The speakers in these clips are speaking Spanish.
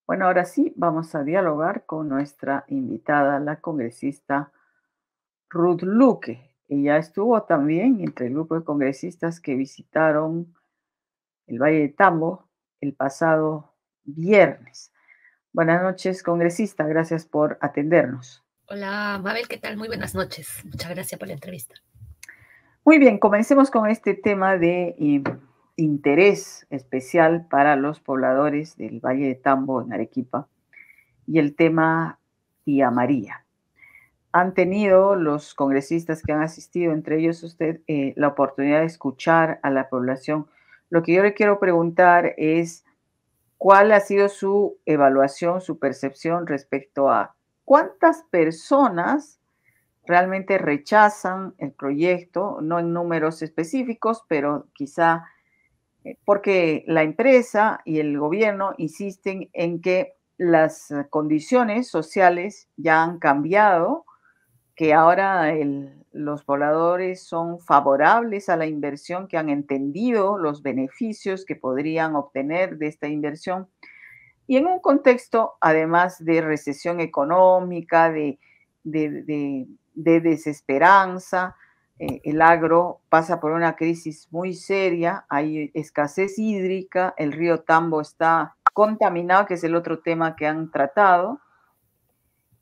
Bueno, ahora sí, vamos a dialogar con nuestra invitada, la congresista Ruth Luque. Ella estuvo también entre el grupo de congresistas que visitaron el Valle de Tambo el pasado viernes. Buenas noches, congresista. Gracias por atendernos. Hola, Mabel, ¿qué tal? Muy buenas noches. Muchas gracias por la entrevista. Muy bien, comencemos con este tema de interés especial para los pobladores del Valle de Tambo en Arequipa y el tema Tía María. Han tenido los congresistas que han asistido, entre ellos usted, la oportunidad de escuchar a la población. Lo que yo le quiero preguntar es, ¿cuál ha sido su evaluación, su percepción respecto a cuántas personas realmente rechazan el proyecto? No en números específicos, pero quizá porque la empresa y el gobierno insisten en que las condiciones sociales ya han cambiado, que ahora los pobladores son favorables a la inversión, que han entendido los beneficios que podrían obtener de esta inversión. Y en un contexto, además de recesión económica, de desesperanza, el agro pasa por una crisis muy seria, hay escasez hídrica, el río Tambo está contaminado, que es el otro tema que han tratado,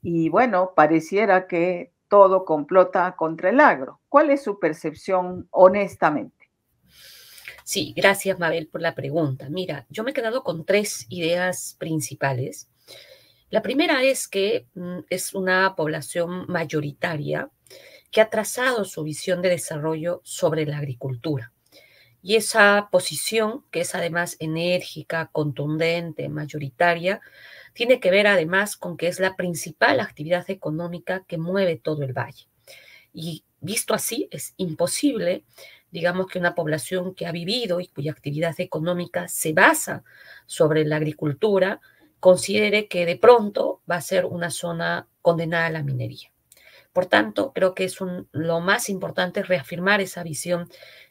y bueno, pareciera que todo complota contra el agro. ¿Cuál es su percepción honestamente? Sí, gracias, Mabel, por la pregunta. Mira, yo me he quedado con tres ideas principales. La primera es que es una población mayoritaria que ha trazado su visión de desarrollo sobre la agricultura. Y esa posición, que es además enérgica, contundente, mayoritaria, tiene que ver además con que es la principal actividad económica que mueve todo el valle. Y visto así, es imposible, digamos, que una población que ha vivido y cuya actividad económica se basa sobre la agricultura, considere que de pronto va a ser una zona condenada a la minería. Por tanto, creo que lo más importante es reafirmar esa visión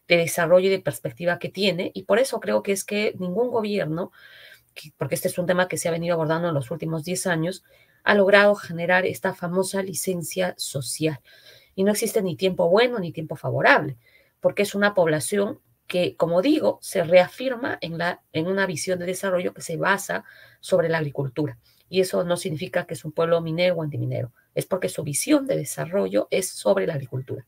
de desarrollo y de perspectiva que tiene, y por eso creo que es que ningún gobierno, porque este es un tema que se ha venido abordando en los últimos 10 años, ha logrado generar esta famosa licencia social. Y no existe ni tiempo bueno ni tiempo favorable, porque es una población que, como digo, se reafirma en una visión de desarrollo que se basa sobre la agricultura. Y eso no significa que es un pueblo minero o antiminero, es porque su visión de desarrollo es sobre la agricultura.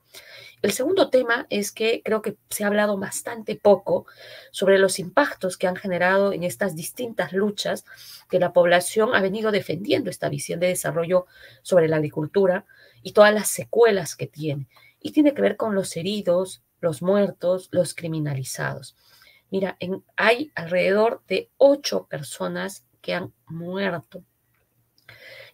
El segundo tema es que creo que se ha hablado bastante poco sobre los impactos que han generado en estas distintas luchas que la población ha venido defendiendo esta visión de desarrollo sobre la agricultura y todas las secuelas que tiene. Y tiene que ver con los heridos, los muertos, los criminalizados. Mira, hay alrededor de 8 personas que han muerto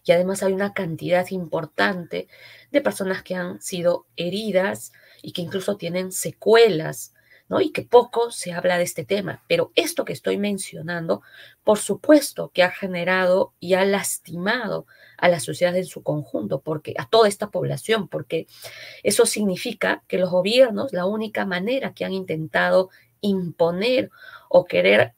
y además hay una cantidad importante de personas que han sido heridas y que incluso tienen secuelas, ¿no? Y que poco se habla de este tema. Pero esto que estoy mencionando, por supuesto que ha generado y ha lastimado a la sociedad en su conjunto, porque a toda esta población, porque eso significa que los gobiernos, la única manera que han intentado imponer o querer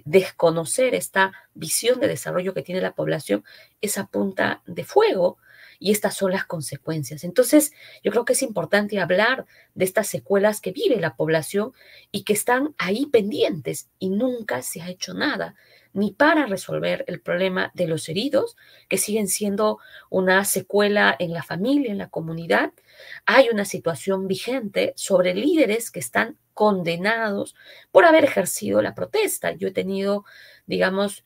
desconocer esta visión de desarrollo que tiene la población es a punta de fuego, y estas son las consecuencias. Entonces, yo creo que es importante hablar de estas secuelas que vive la población y que están ahí pendientes y nunca se ha hecho nada, ni para resolver el problema de los heridos, que siguen siendo una secuela en la familia, en la comunidad. Hay una situación vigente sobre líderes que están condenados por haber ejercido la protesta. Yo he tenido, digamos,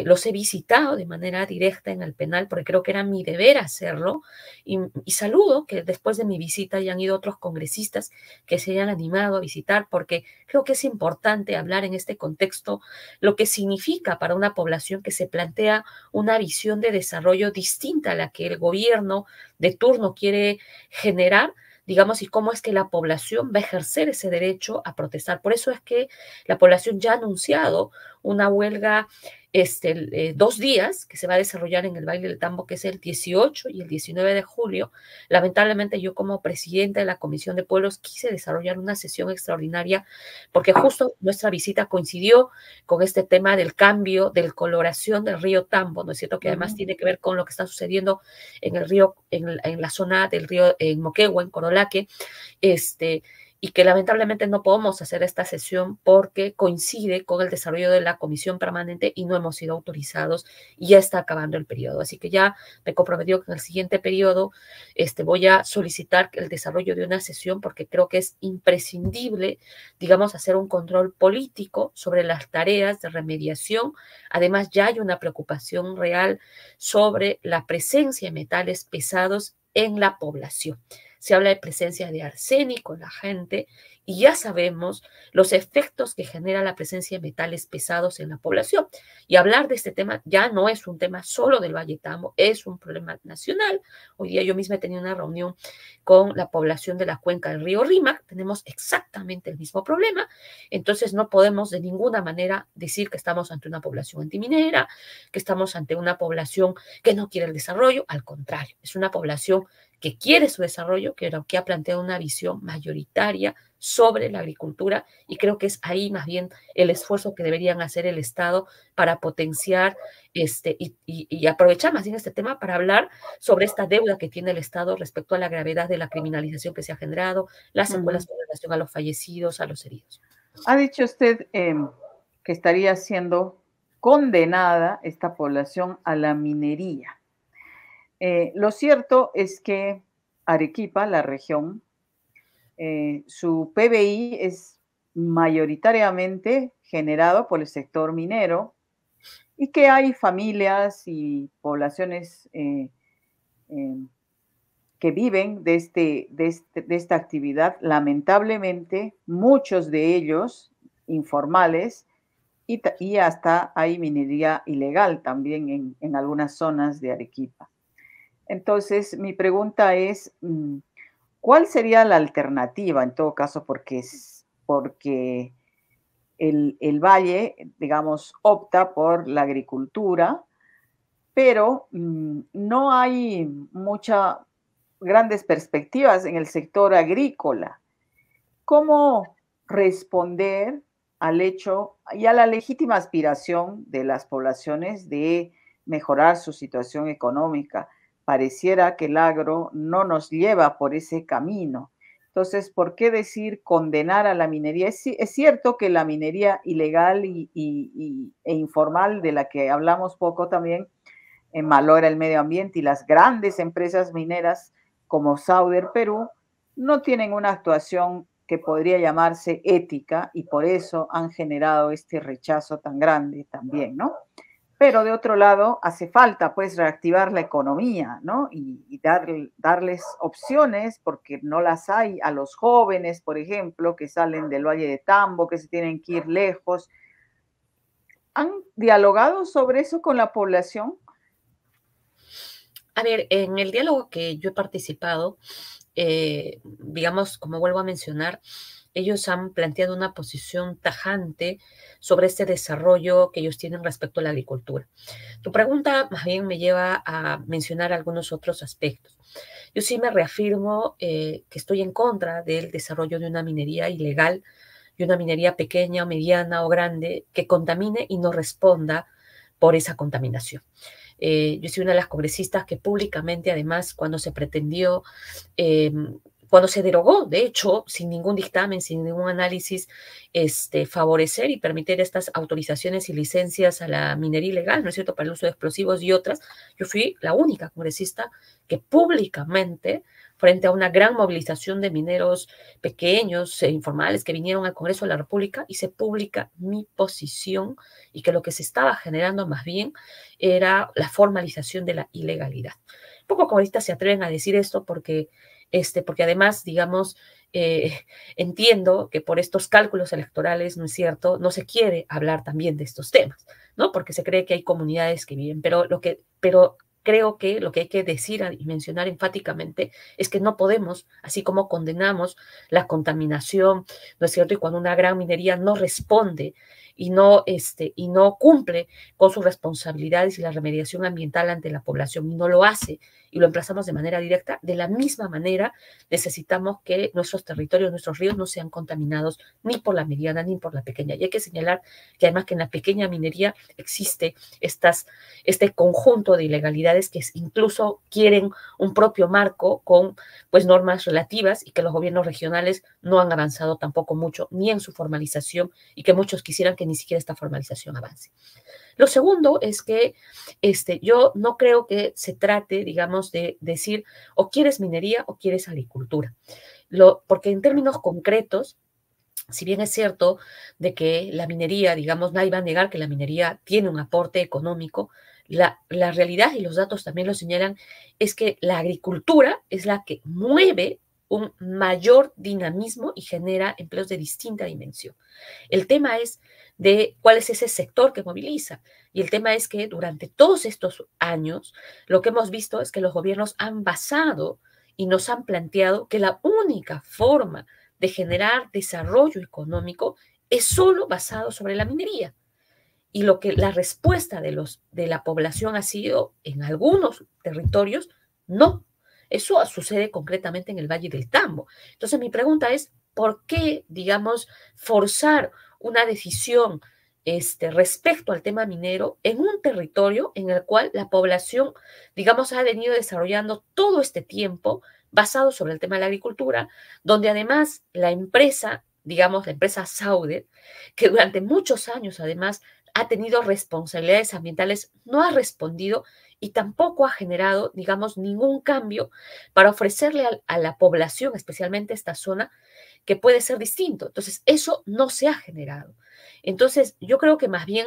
los he visitado de manera directa en el penal porque creo que era mi deber hacerlo, y saludo que después de mi visita hayan ido otros congresistas que se hayan animado a visitar, porque creo que es importante hablar en este contexto lo que significa para una población que se plantea una visión de desarrollo distinta a la que el gobierno de turno quiere generar, digamos, y cómo es que la población va a ejercer ese derecho a protestar. Por eso es que la población ya ha anunciado una huelga 2 días que se va a desarrollar en el Baile del Tambo, que es el 18 y el 19 de julio. Lamentablemente yo como presidenta de la Comisión de Pueblos quise desarrollar una sesión extraordinaria porque justo nuestra visita coincidió con este tema del cambio, de coloración del río Tambo, ¿no es cierto? Que además tiene que ver con lo que está sucediendo en el río, en la zona del río, en Moquegua, en Corolaque, y que lamentablemente no podemos hacer esta sesión porque coincide con el desarrollo de la comisión permanente y no hemos sido autorizados y ya está acabando el periodo. Así que ya me comprometió que en el siguiente periodo voy a solicitar el desarrollo de una sesión porque creo que es imprescindible, digamos, hacer un control político sobre las tareas de remediación. Además, ya hay una preocupación real sobre la presencia de metales pesados en la población. Se habla de presencia de arsénico en la gente y ya sabemos los efectos que genera la presencia de metales pesados en la población. Y hablar de este tema ya no es un tema solo del Valle Tambo, es un problema nacional. Hoy día yo misma he tenido una reunión con la población de la cuenca del río Rímac, tenemos exactamente el mismo problema, entonces no podemos de ninguna manera decir que estamos ante una población antiminera, que estamos ante una población que no quiere el desarrollo, al contrario, es una población que quiere su desarrollo, que ha planteado una visión mayoritaria sobre la agricultura y creo que es ahí más bien el esfuerzo que deberían hacer el Estado para potenciar y aprovechar más bien este tema para hablar sobre esta deuda que tiene el Estado respecto a la gravedad de la criminalización que se ha generado, las secuelas con relación a los fallecidos, a los heridos. Ha dicho usted que estaría siendo condenada esta población a la minería. Lo cierto es que Arequipa, la región, su PBI es mayoritariamente generado por el sector minero y que hay familias y poblaciones que viven de esta actividad. Lamentablemente, muchos de ellos informales y hasta hay minería ilegal también en algunas zonas de Arequipa. Entonces, mi pregunta es, ¿cuál sería la alternativa en todo caso? Porque el valle, digamos, opta por la agricultura, pero no hay muchas grandes perspectivas en el sector agrícola. ¿Cómo responder al hecho y a la legítima aspiración de las poblaciones de mejorar su situación económica? Pareciera que el agro no nos lleva por ese camino. Entonces, ¿por qué decir condenar a la minería? Es cierto que la minería ilegal e informal, de la que hablamos poco también, malogra el medio ambiente y las grandes empresas mineras como Sauder Perú no tienen una actuación que podría llamarse ética y por eso han generado este rechazo tan grande también, ¿no? Pero de otro lado, hace falta pues reactivar la economía, ¿no? Y darles opciones, porque no las hay a los jóvenes, por ejemplo, que salen del Valle de Tambo, que se tienen que ir lejos. ¿Han dialogado sobre eso con la población? A ver, en el diálogo que yo he participado, digamos, como vuelvo a mencionar, ellos han planteado una posición tajante sobre este desarrollo que ellos tienen respecto a la agricultura. Tu pregunta más bien me lleva a mencionar algunos otros aspectos. Yo sí me reafirmo que estoy en contra del desarrollo de una minería ilegal y una minería pequeña o mediana o grande que contamine y no responda por esa contaminación. Yo soy una de las congresistas que públicamente, además, cuando se pretendió, cuando se derogó, de hecho, sin ningún dictamen, sin ningún análisis, favorecer y permitir estas autorizaciones y licencias a la minería ilegal, ¿no es cierto?, para el uso de explosivos y otras, yo fui la única congresista que públicamente, frente a una gran movilización de mineros pequeños e informales que vinieron al Congreso de la República, hice pública mi posición y que lo que se estaba generando más bien era la formalización de la ilegalidad. Pocos congresistas se atreven a decir esto porque además, digamos, entiendo que por estos cálculos electorales, ¿no es cierto?, no se quiere hablar también de estos temas, ¿no? Porque se cree que hay comunidades que viven, pero creo que lo que hay que decir y mencionar enfáticamente es que no podemos, así como condenamos la contaminación, ¿no es cierto? Y cuando una gran minería no responde y no cumple con sus responsabilidades y la remediación ambiental ante la población y no lo hace y lo emplazamos de manera directa, de la misma manera necesitamos que nuestros territorios, nuestros ríos no sean contaminados ni por la mediana ni por la pequeña. Y hay que señalar que además que en la pequeña minería existe este conjunto de ilegalidades que incluso quieren un propio marco con pues normas relativas y que los gobiernos regionales no han avanzado tampoco mucho ni en su formalización y que muchos quisieran que ni siquiera esta formalización avance. Lo segundo es que yo no creo que se trate, digamos, de decir o quieres minería o quieres agricultura. Porque en términos concretos, si bien es cierto de que la minería, digamos, nadie va a negar que la minería tiene un aporte económico, la realidad y los datos también lo señalan, es que la agricultura es la que mueve un mayor dinamismo y genera empleos de distinta dimensión. El tema es de cuál es ese sector que moviliza. Y el tema es que durante todos estos años lo que hemos visto es que los gobiernos han basado y nos han planteado que la única forma de generar desarrollo económico es solo basado sobre la minería. Y lo que la respuesta de la población ha sido en algunos territorios, no. Eso sucede concretamente en el Valle del Tambo. Entonces mi pregunta es, ¿por qué, digamos, forzar una decisión respecto al tema minero en un territorio en el cual la población, digamos, ha venido desarrollando todo este tiempo basado sobre el tema de la agricultura, donde además la empresa, digamos, la empresa Sauder, que durante muchos años además ha tenido responsabilidades ambientales, no ha respondido y tampoco ha generado, digamos, ningún cambio para ofrecerle a la población, especialmente esta zona, que puede ser distinto. Entonces, eso no se ha generado. Entonces, yo creo que más bien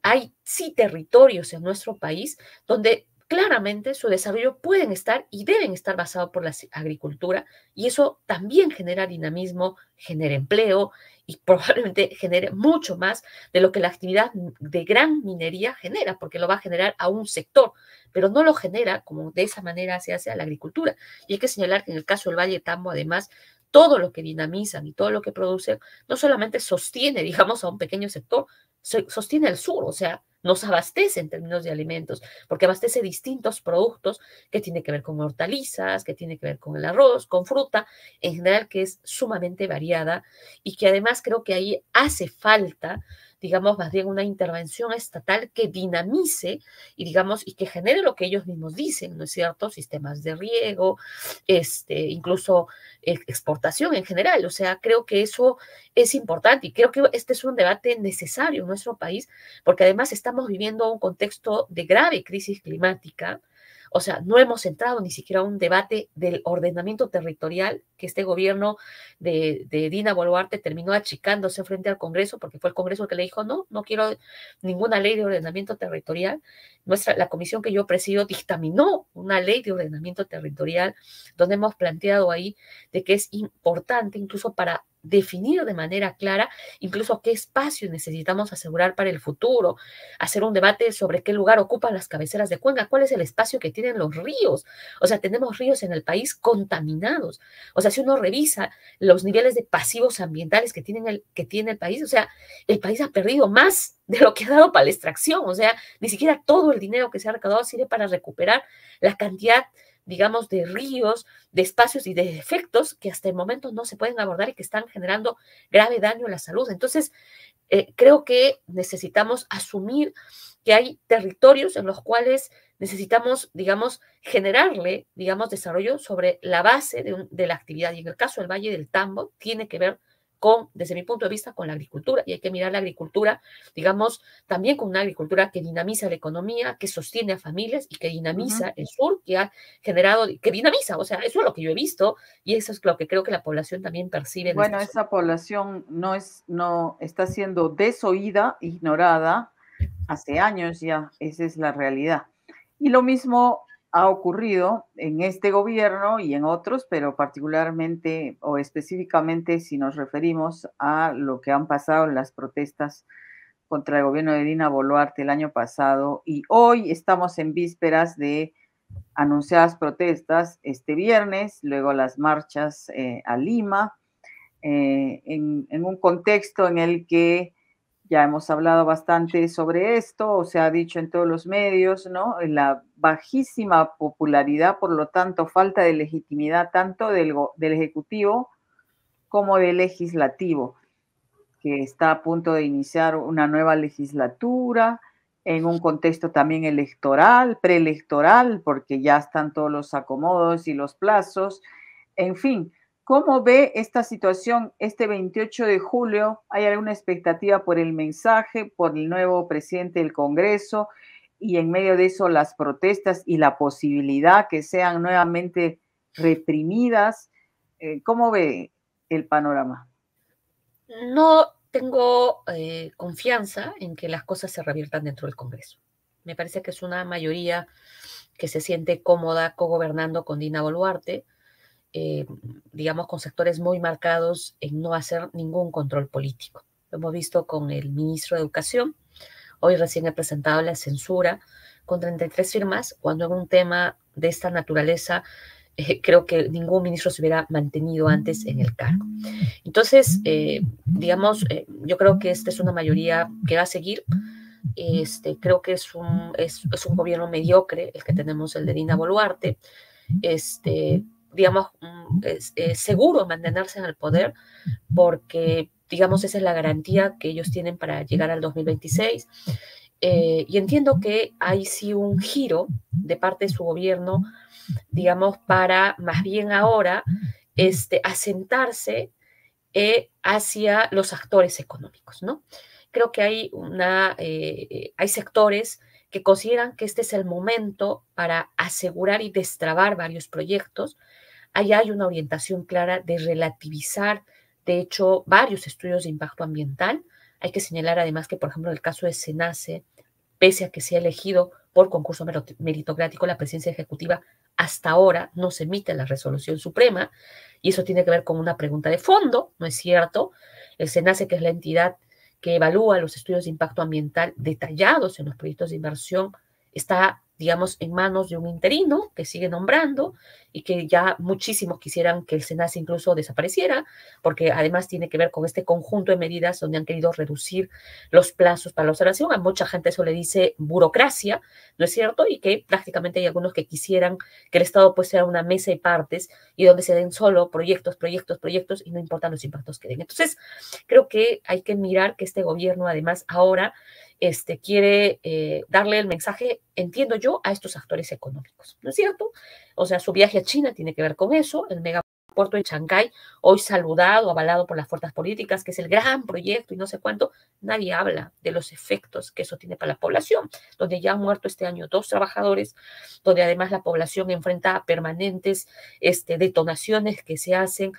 hay sí territorios en nuestro país donde claramente su desarrollo pueden estar y deben estar basados por la agricultura y eso también genera dinamismo, genera empleo y probablemente genere mucho más de lo que la actividad de gran minería genera, porque lo va a generar a un sector, pero no lo genera como de esa manera se hace a la agricultura. Y hay que señalar que en el caso del Valle de Tambo, además, todo lo que dinamizan y todo lo que producen no solamente sostiene, digamos, a un pequeño sector, sostiene al sur, o sea, nos abastece en términos de alimentos, porque abastece distintos productos que tiene que ver con hortalizas, que tiene que ver con el arroz, con fruta, en general que es sumamente variada y que además creo que ahí hace falta, digamos, más bien una intervención estatal que dinamice y, digamos, y que genere lo que ellos mismos dicen, ¿no es cierto? Sistemas de riego, incluso exportación en general. O sea, creo que eso es importante y creo que este es un debate necesario en nuestro país porque además estamos viviendo un contexto de grave crisis climática. O sea, no hemos entrado ni siquiera a un debate del ordenamiento territorial que este gobierno de Dina Boluarte terminó achicándose frente al Congreso, porque fue el Congreso el que le dijo, no, no quiero ninguna ley de ordenamiento territorial. La comisión que yo presido dictaminó una ley de ordenamiento territorial donde hemos planteado ahí de que es importante incluso para definir de manera clara incluso qué espacio necesitamos asegurar para el futuro, hacer un debate sobre qué lugar ocupan las cabeceras de cuenca, cuál es el espacio que tienen los ríos. O sea, tenemos ríos en el país contaminados. O sea, si uno revisa los niveles de pasivos ambientales que tiene el país, o sea, el país ha perdido más de lo que ha dado para la extracción. O sea, ni siquiera todo el dinero que se ha recaudado sirve para recuperar la cantidad, digamos, de ríos, de espacios y de efectos que hasta el momento no se pueden abordar y que están generando grave daño a la salud. Entonces, creo que necesitamos asumir que hay territorios en los cuales necesitamos, digamos, generarle, digamos, desarrollo sobre la base de la actividad. Y en el caso del Valle del Tambo, tiene que ver con, desde mi punto de vista, con la agricultura. Y hay que mirar la agricultura, digamos, también con una agricultura que dinamiza la economía, que sostiene a familias y que dinamiza el sur, que ha generado, que dinamiza. O sea, eso es lo que yo he visto y eso es lo que creo que la población también percibe en esta Bueno, zona. esa población no está siendo desoída, ignorada hace años ya, esa es la realidad. Y lo mismo ha ocurrido en este gobierno y en otros, pero particularmente o específicamente si nos referimos a lo que han pasado en las protestas contra el gobierno de Dina Boluarte el año pasado y hoy estamos en vísperas de anunciadas protestas este viernes, luego las marchas a Lima, en un contexto en el que Ya hemos hablado bastante sobre esto, o se ha dicho en todos los medios, ¿no? La bajísima popularidad, por lo tanto, falta de legitimidad tanto del Ejecutivo como del Legislativo, que está a punto de iniciar una nueva legislatura en un contexto también electoral, preelectoral, porque ya están todos los acomodos y los plazos. En fin, ¿cómo ve esta situación este 28 de julio? ¿Hay alguna expectativa por el mensaje, por el nuevo presidente del Congreso y en medio de eso las protestas y la posibilidad que sean nuevamente reprimidas? ¿Cómo ve el panorama? No tengo confianza en que las cosas se reviertan dentro del Congreso. Me parece que es una mayoría que se siente cómoda cogobernando con Dina Boluarte, eh, digamos, con sectores muy marcados en no hacer ningún control político. Lo hemos visto con el ministro de Educación. Hoy recién he presentado la censura con 33 firmas, cuando en un tema de esta naturaleza creo que ningún ministro se hubiera mantenido antes en el cargo. Entonces, digamos, yo creo que esta es una mayoría que va a seguir. Creo que es un gobierno mediocre el que tenemos, el de Dina Boluarte. Digamos, es seguro mantenerse en el poder porque, digamos, esa es la garantía que ellos tienen para llegar al 2026. Y entiendo que hay sí un giro de parte de su gobierno, digamos, para más bien ahora asentarse hacia los actores económicos, ¿no? Creo que hay sectores que consideran que este es el momento para asegurar y destrabar varios proyectos. Ahí hay una orientación clara de relativizar, de hecho, varios estudios de impacto ambiental. Hay que señalar además que, por ejemplo, en el caso de SENACE, pese a que se ha elegido por concurso meritocrático la presidencia ejecutiva, hasta ahora no se emite la resolución suprema, y eso tiene que ver con una pregunta de fondo, ¿no es cierto? El SENACE, que es la entidad que evalúa los estudios de impacto ambiental detallados en los proyectos de inversión, está, digamos, en manos de un interino que sigue nombrando y que ya muchísimos quisieran que el SENACE incluso desapareciera, porque además tiene que ver con este conjunto de medidas donde han querido reducir los plazos para la observación. A mucha gente eso le dice burocracia, ¿no es cierto? Y que prácticamente hay algunos que quisieran que el Estado pues sea una mesa de partes y donde se den solo proyectos, proyectos, proyectos y no importan los impactos que den. Entonces, creo que hay que mirar que este gobierno además ahora quiere darle el mensaje, entiendo yo, a estos actores económicos, ¿no es cierto? O sea, su viaje a China tiene que ver con eso, el megapuerto de Shanghái, hoy saludado, avalado por las fuerzas políticas, que es el gran proyecto y no sé cuánto, nadie habla de los efectos que eso tiene para la población, donde ya han muerto este año 2 trabajadores, donde además la población enfrenta permanentes detonaciones que se hacen,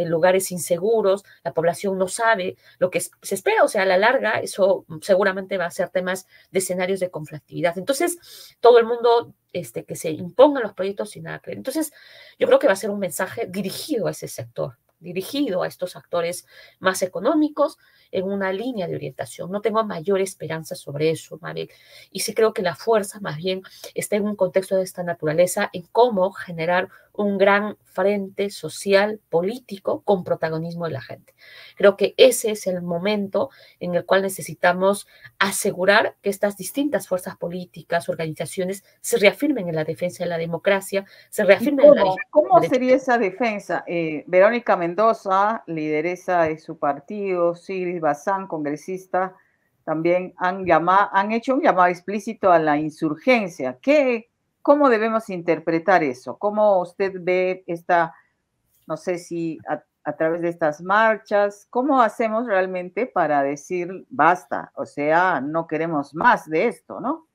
lugares inseguros, la población no sabe lo que se espera, o sea, a la larga eso seguramente va a ser temas de escenarios de conflictividad. Entonces, todo el mundo que se impongan los proyectos sin nada. Entonces, yo creo que va a ser un mensaje dirigido a ese sector, dirigido a estos actores más económicos en una línea de orientación. No tengo mayor esperanza sobre eso, Mabel. Y sí creo que la fuerza más bien está en un contexto de esta naturaleza, en cómo generar un gran frente social, político, con protagonismo de la gente. Creo que ese es el momento en el cual necesitamos asegurar que estas distintas fuerzas políticas, organizaciones, se reafirmen en la defensa de la democracia, se ¿Y reafirmen en la cómo? defensa ¿Cómo de derechos. sería esa defensa? Verónica Mendoza, lideresa de su partido, Sigrid Bazán, congresista, también han hecho un llamado explícito a la insurgencia. ¿Cómo debemos interpretar eso? ¿Cómo usted ve esta, no sé si a través de estas marchas, cómo hacemos realmente para decir basta? O sea, no queremos más de esto, ¿no?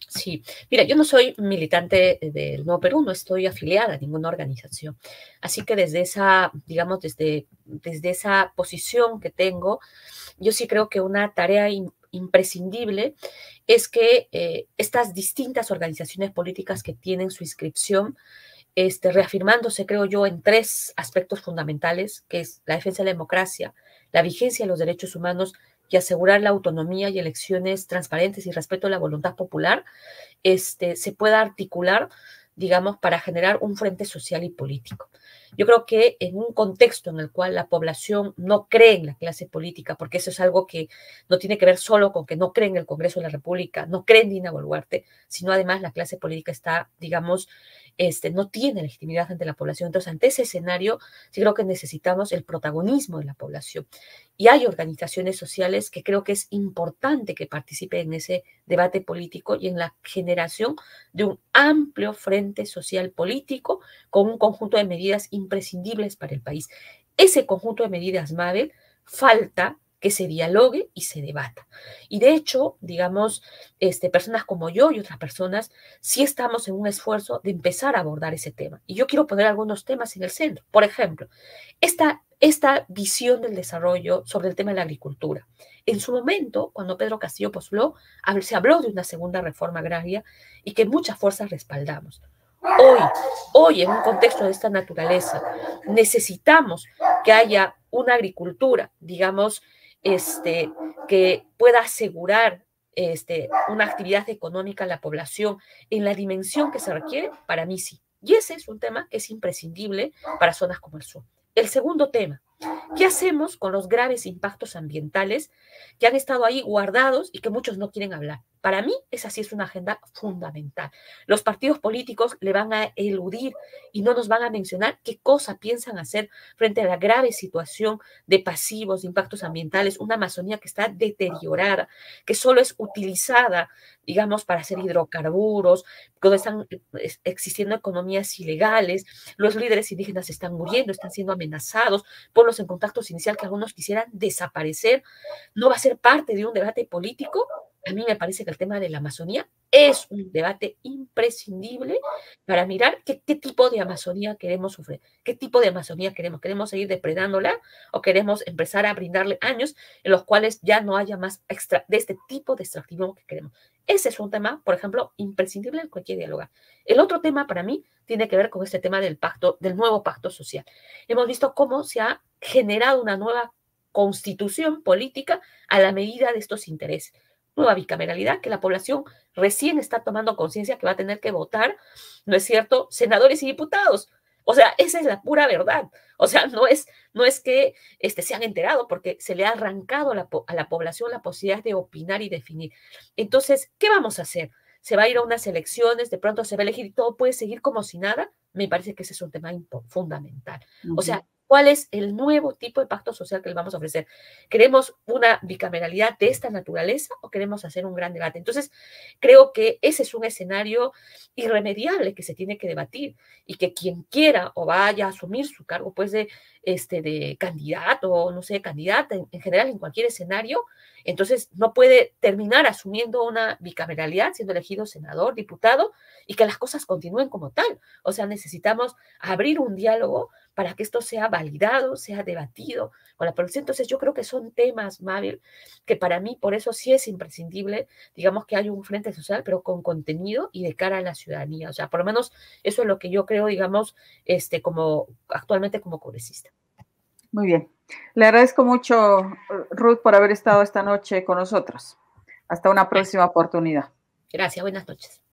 Sí, mira, yo no soy militante del Nuevo Perú, no estoy afiliada a ninguna organización. Así que desde esa, digamos, desde esa posición que tengo, yo sí creo que una tarea imprescindible es que estas distintas organizaciones políticas que tienen su inscripción, reafirmándose, creo yo, en 3 aspectos fundamentales, que es la defensa de la democracia, la vigencia de los derechos humanos y asegurar la autonomía y elecciones transparentes y respeto a la voluntad popular, se pueda articular, digamos, para generar un frente social y político. Yo creo que en un contexto en el cual la población no cree en la clase política, porque eso es algo que no tiene que ver solo con que no cree en el Congreso de la República, no cree en Dina Boluarte, sino además la clase política está, digamos, no tiene legitimidad ante la población. Entonces, ante ese escenario, sí creo que necesitamos el protagonismo de la población. Y hay organizaciones sociales que creo que es importante que participen en ese debate político y en la generación de un amplio frente social político con un conjunto de medidas imprescindibles para el país. Ese conjunto de medidas, Mabel, falta que se dialogue y se debata. Y de hecho, digamos, personas como yo y otras personas, sí estamos en un esfuerzo de empezar a abordar ese tema. Y yo quiero poner algunos temas en el centro. Por ejemplo, esta visión del desarrollo sobre el tema de la agricultura. En su momento, cuando Pedro Castillo postuló, se habló de una segunda reforma agraria y que muchas fuerzas respaldamos. Hoy, hoy, en un contexto de esta naturaleza, necesitamos que haya una agricultura, digamos, que pueda asegurar una actividad económica a la población en la dimensión que se requiere, para mí sí. Y ese es un tema que es imprescindible para zonas como el sur. El segundo tema, ¿qué hacemos con los graves impactos ambientales que han estado ahí guardados y que muchos no quieren hablar? Para mí, esa sí es una agenda fundamental. Los partidos políticos le van a eludir y no nos van a mencionar qué cosa piensan hacer frente a la grave situación de pasivos, de impactos ambientales, una Amazonía que está deteriorada, que solo es utilizada, digamos, para hacer hidrocarburos, donde están existiendo economías ilegales, los líderes indígenas están muriendo, están siendo amenazados, pueblos en contacto inicial que algunos quisieran desaparecer. ¿No va a ser parte de un debate político? A mí me parece que el tema de la Amazonía es un debate imprescindible para mirar qué tipo de Amazonía queremos sufrir, qué tipo de Amazonía queremos. ¿Queremos seguir depredándola o queremos empezar a brindarle años en los cuales ya no haya más de este tipo de extractivismo que queremos? Ese es un tema, por ejemplo, imprescindible en cualquier diálogo. El otro tema para mí tiene que ver con este tema del pacto, del nuevo pacto social. Hemos visto cómo se ha generado una nueva constitución política a la medida de estos intereses. Nueva bicameralidad que la población recién está tomando conciencia que va a tener que votar, ¿no es cierto?, senadores y diputados. O sea, esa es la pura verdad. O sea, no es que se han enterado porque se le ha arrancado a la población la posibilidad de opinar y definir. Entonces, ¿qué vamos a hacer? ¿Se va a ir a unas elecciones, de pronto se va a elegir y todo puede seguir como si nada? Me parece que ese es un tema fundamental. O sea, ¿cuál es el nuevo tipo de pacto social que le vamos a ofrecer? ¿Queremos una bicameralidad de esta naturaleza o queremos hacer un gran debate? Entonces, creo que ese es un escenario irremediable que se tiene que debatir y que quien quiera o vaya a asumir su cargo, pues, de candidato o, no sé, candidata, en general, en cualquier escenario, entonces no puede terminar asumiendo una bicameralidad, siendo elegido senador, diputado, y que las cosas continúen como tal. O sea, necesitamos abrir un diálogo para que esto sea validado, sea debatido con la población. Entonces, yo creo que son temas, Mabel, que para mí, por eso sí es imprescindible, digamos, que haya un frente social, pero con contenido y de cara a la ciudadanía. O sea, por lo menos eso es lo que yo creo, digamos, como actualmente como congresista. Muy bien. Le agradezco mucho, Ruth, por haber estado esta noche con nosotros. Hasta una próxima oportunidad. Gracias, buenas noches.